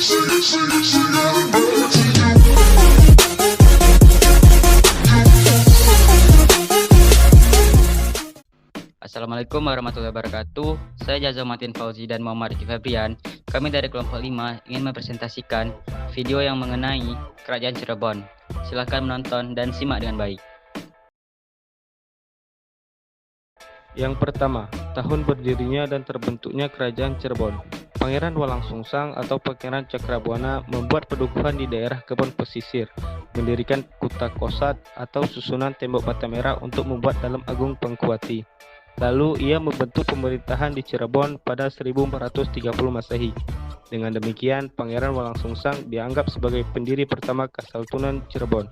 Assalamualaikum warahmatullahi wabarakatuh. Saya Jaza Matin Fauzi dan Muhammad Riki Febrian. Kami dari kelompok 5 ingin mempresentasikan video yang mengenai Kerajaan Cirebon. Silakan menonton dan simak dengan baik. Yang pertama, tahun berdirinya dan terbentuknya Kerajaan Cirebon. Pangeran Walangsungsang atau Pangeran Cakrabuana membuat pedukuhan di daerah kebun pesisir, mendirikan Kuta Kosat atau susunan tembok bata merah untuk membuat Dalam Agung Pangkuati. Lalu ia membentuk pemerintahan di Cirebon pada 1430 Masehi. Dengan demikian, Pangeran Walangsungsang dianggap sebagai pendiri pertama Kesultanan Cirebon.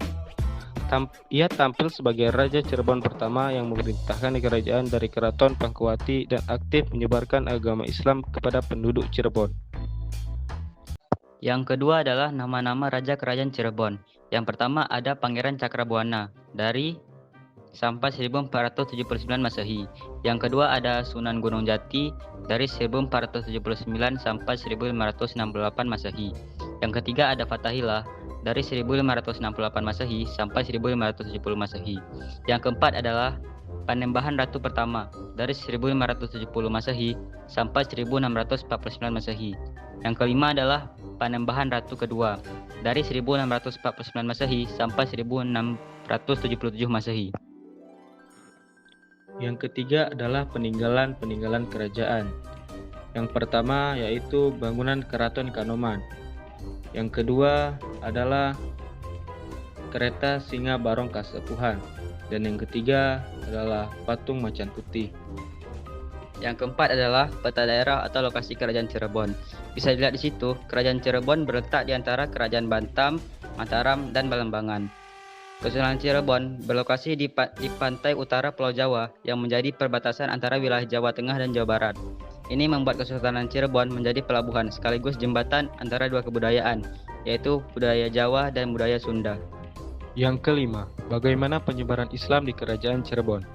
Ia tampil sebagai Raja Cirebon pertama yang memerintahkan kerajaan dari Keraton Pangkuati dan aktif menyebarkan agama Islam kepada penduduk Cirebon. Yang kedua adalah nama-nama Raja Kerajaan Cirebon. Yang pertama ada Pangeran Cakrabuana dari sampai 1479 Masehi. Yang kedua ada Sunan Gunung Jati dari 1479 sampai 1568 Masehi. Yang ketiga ada Fathahillah dari 1568 Masehi sampai 1570 Masehi. Yang keempat adalah Panembahan Ratu pertama dari 1570 Masehi sampai 1649 Masehi. Yang kelima adalah Panembahan Ratu kedua dari 1649 Masehi sampai 1677 Masehi. Yang ketiga adalah peninggalan kerajaan. Yang pertama yaitu bangunan Keraton Kanoman. Yang kedua adalah kereta Singa Barong Kasepuhan. Dan yang ketiga adalah patung Macan Putih. Yang keempat adalah peta daerah atau lokasi Kerajaan Cirebon. Bisa dilihat di situ, Kerajaan Cirebon berletak di antara Kerajaan Bantam, Mataram, dan Balambangan. Kesultanan Cirebon berlokasi di pantai utara Pulau Jawa yang menjadi perbatasan antara wilayah Jawa Tengah dan Jawa Barat. Ini membuat Kesultanan Cirebon menjadi pelabuhan sekaligus jembatan antara dua kebudayaan, yaitu budaya Jawa dan budaya Sunda. Yang kelima, bagaimana penyebaran Islam di Kerajaan Cirebon.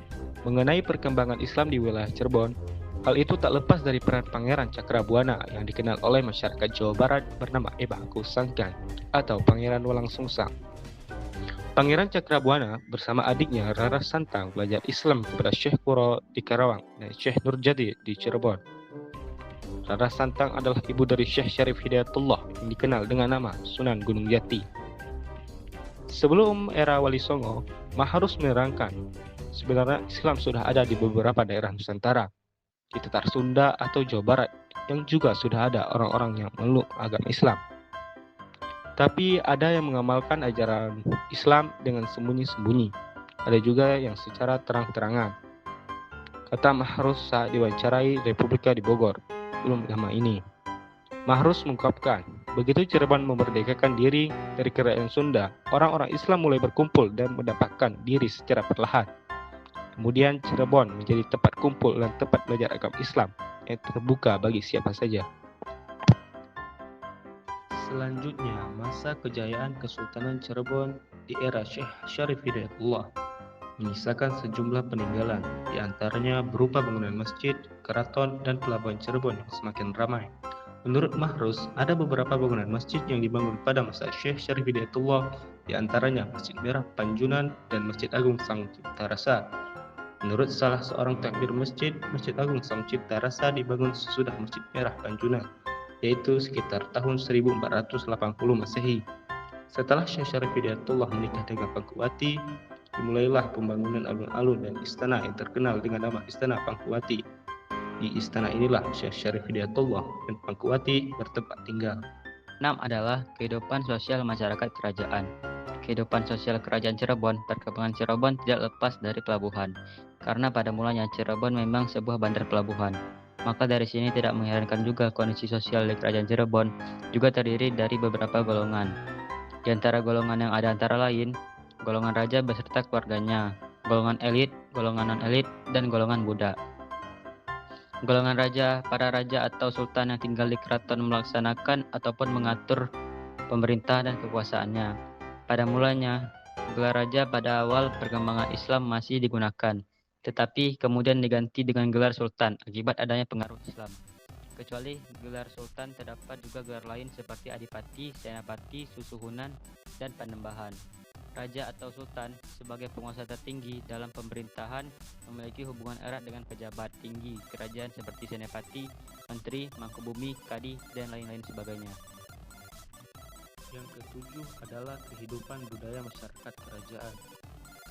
Mengenai perkembangan Islam di wilayah Cirebon, hal itu tak lepas dari peran Pangeran Cakrabuana yang dikenal oleh masyarakat Jawa Barat bernama Eba Aku Sangkan atau Pangeran Walangsungsang. Pangeran Cakrabuana bersama adiknya Rara Santang belajar Islam kepada Syekh Kuro di Karawang dan Syekh Nurjadi di Cirebon. Rara Santang adalah ibu dari Syekh Syarif Hidayatullah yang dikenal dengan nama Sunan Gunung Jati. Sebelum era Wali Songo, Maharus menerangkan sebenarnya Islam sudah ada di beberapa daerah Nusantara, di Tatar Sunda atau Jawa Barat, yang juga sudah ada orang-orang yang memeluk agama Islam. Tapi ada yang mengamalkan ajaran Islam dengan sembunyi-sembunyi. Ada juga yang secara terang-terangan. Kata Mahrus saat diwawancarai Republika di Bogor, belum lama ini. Mahrus mengungkapkan, begitu Cirebon memerdekakan diri dari kerajaan Sunda, orang-orang Islam mulai berkumpul dan mendapatkan diri secara perlahan. Kemudian Cirebon menjadi tempat kumpul dan tempat belajar agama Islam yang terbuka bagi siapa saja. Selanjutnya, masa kejayaan Kesultanan Cirebon di era Syekh Syarif Hidayatullah menyisakan sejumlah peninggalan, di antaranya berupa bangunan masjid, keraton, dan pelabuhan Cirebon yang semakin ramai. Menurut Mahrus, ada beberapa bangunan masjid yang dibangun pada masa Syekh Syarif Hidayatullah, di antaranya Masjid Merah Panjunan dan Masjid Agung Sang Cipta Rasa. Menurut salah seorang takmir masjid, Masjid Agung Sang Cipta Rasa dibangun sesudah Masjid Merah Panjunan, yaitu sekitar tahun 1480 Masehi. Setelah Syekh Syarif Hidayatullah menikah dengan Pangkuati, dimulailah pembangunan alun-alun dan istana yang terkenal dengan nama Istana Pangkuati. Di istana inilah Syekh Syarif Hidayatullah dan Pangkuati bertempat tinggal. 6 adalah kehidupan sosial masyarakat kerajaan. Kehidupan sosial Kerajaan Cirebon, perkembangan Cirebon tidak lepas dari pelabuhan. Karena pada mulanya Cirebon memang sebuah bandar pelabuhan. Maka dari sini tidak mengherankan juga kondisi sosial di Kerajaan Cirebon juga terdiri dari beberapa golongan. Di antara golongan yang ada antara lain, golongan raja beserta keluarganya, golongan elit, golongan non-elit, dan golongan budak. Golongan raja, para raja atau sultan yang tinggal di keraton melaksanakan ataupun mengatur pemerintah dan kekuasaannya. Pada mulanya, gelar raja pada awal perkembangan Islam masih digunakan, tetapi kemudian diganti dengan gelar sultan akibat adanya pengaruh Islam. Kecuali gelar sultan, terdapat juga gelar lain seperti adipati, senapati, susuhunan, dan panembahan. Raja atau sultan sebagai penguasa tertinggi dalam pemerintahan memiliki hubungan erat dengan pejabat tinggi kerajaan seperti senapati, menteri, mangkubumi, kadi, dan lain-lain sebagainya. Yang ketujuh adalah kehidupan budaya masyarakat kerajaan.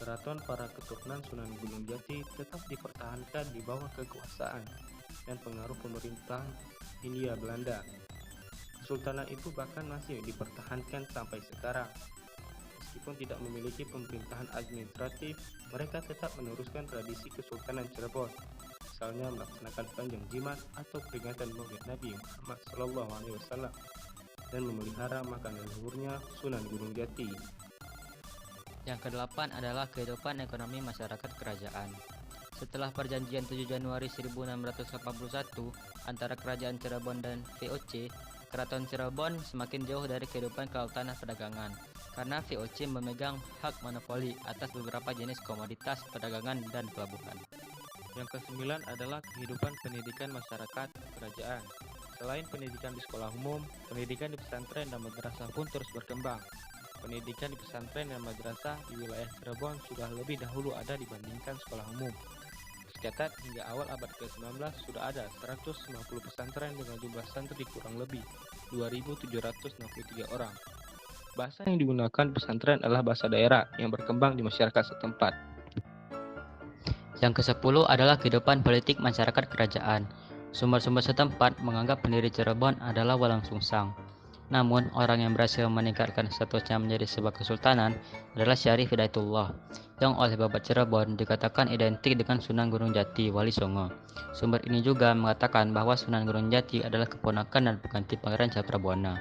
Keraton para keturunan Sunan Gunung Jati tetap dipertahankan di bawah kekuasaan dan pengaruh pemerintahan Hindia Belanda. Kesultanan itu bahkan masih dipertahankan sampai sekarang. Meskipun tidak memiliki pemerintahan administratif, mereka tetap meneruskan tradisi Kesultanan Cirebon, misalnya melaksanakan panjang jimat atau peringatan Maulid Nabi Muhammad SAW dan memelihara makam leluhurnya Sunan Gunung Jati. Yang kedelapan adalah kehidupan ekonomi masyarakat kerajaan. Setelah perjanjian 7 Januari 1681 antara Kerajaan Cirebon dan VOC, Keraton Cirebon semakin jauh dari kehidupan kelautan dan perdagangan, karena VOC memegang hak monopoli atas beberapa jenis komoditas perdagangan dan pelabuhan. Yang kesembilan adalah kehidupan pendidikan masyarakat kerajaan. Selain pendidikan di sekolah umum, pendidikan di pesantren dan madrasah pun terus berkembang. Pendidikan di pesantren dan madrasah di wilayah Cirebon sudah lebih dahulu ada dibandingkan sekolah umum. Tercatat hingga awal abad ke-19 sudah ada 150 pesantren dengan jumlah santri kurang lebih 2.763 orang. Bahasa yang digunakan pesantren adalah bahasa daerah yang berkembang di masyarakat setempat. Yang ke-10 adalah kehidupan politik masyarakat kerajaan. Sumber-sumber setempat menganggap pendiri Cirebon adalah Walang Sungsang. Namun, orang yang berhasil meningkatkan statusnya menjadi sebuah kesultanan adalah Syarif Hidayatullah, yang oleh Babat Cirebon dikatakan identik dengan Sunan Gunung Jati, Wali Songo. Sumber ini juga mengatakan bahwa Sunan Gunung Jati adalah keponakan dan pengganti Pangeran Cakrabuana.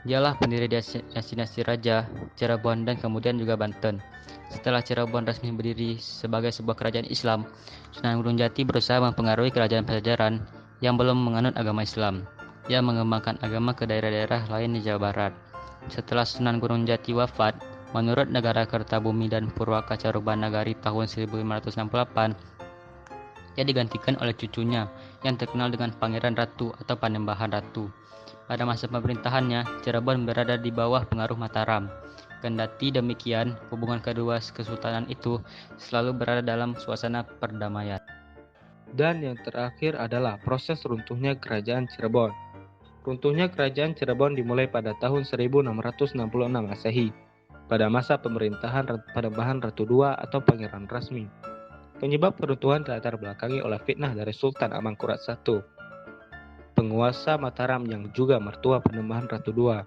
Dialah pendiri dinasti Raja Cirebon dan kemudian juga Banten. Setelah Cirebon resmi berdiri sebagai sebuah kerajaan Islam, Sunan Gunung Jati berusaha mempengaruhi kerajaan Pajajaran yang belum menganut agama Islam. Ia mengembangkan agama ke daerah-daerah lain di Jawa Barat. Setelah Sunan Gunung Jati wafat, menurut Negara Kertabumi dan Purwaka Carubanagari tahun 1568, ia digantikan oleh cucunya yang terkenal dengan Pangeran Ratu atau Panembahan Ratu. Pada masa pemerintahannya, Cirebon berada di bawah pengaruh Mataram. Kendati demikian, hubungan kedua kesultanan itu selalu berada dalam suasana perdamaian. Dan yang terakhir adalah proses runtuhnya Kerajaan Cirebon. Runtuhnya Kerajaan Cirebon dimulai pada tahun 1666 Masehi, pada masa pemerintahan Panembahan Ratu II atau Pangeran Rasmi. Penyebab keruntuhan dilatar belakangi oleh fitnah dari Sultan Amangkurat I, penguasa Mataram yang juga mertua Panembahan Ratu II.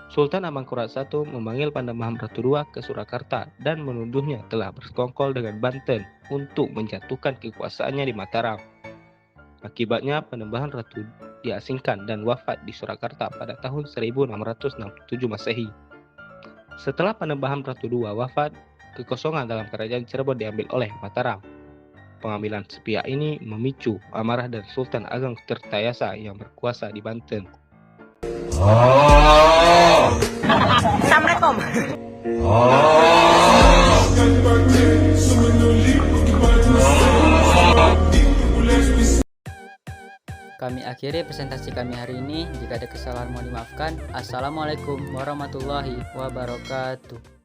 Sultan Amangkurat I memanggil Panembahan Ratu II ke Surakarta dan menuduhnya telah bersekongkol dengan Banten untuk menjatuhkan kekuasaannya di Mataram. Akibatnya Panembahan Ratu diasingkan dan wafat di Surakarta pada tahun 1667 Masehi. Setelah Panembahan Ratu II wafat, kekosongan dalam kerajaan Cirebon diambil oleh Mataram. Pengambilan sepihak ini memicu amarah dari Sultan Ageng Tirtayasa yang berkuasa di Banten. Assalamualaikum. Kami akhiri presentasi kami hari ini. Jika ada kesalahan mohon dimaafkan. Assalamualaikum warahmatullahi wabarakatuh.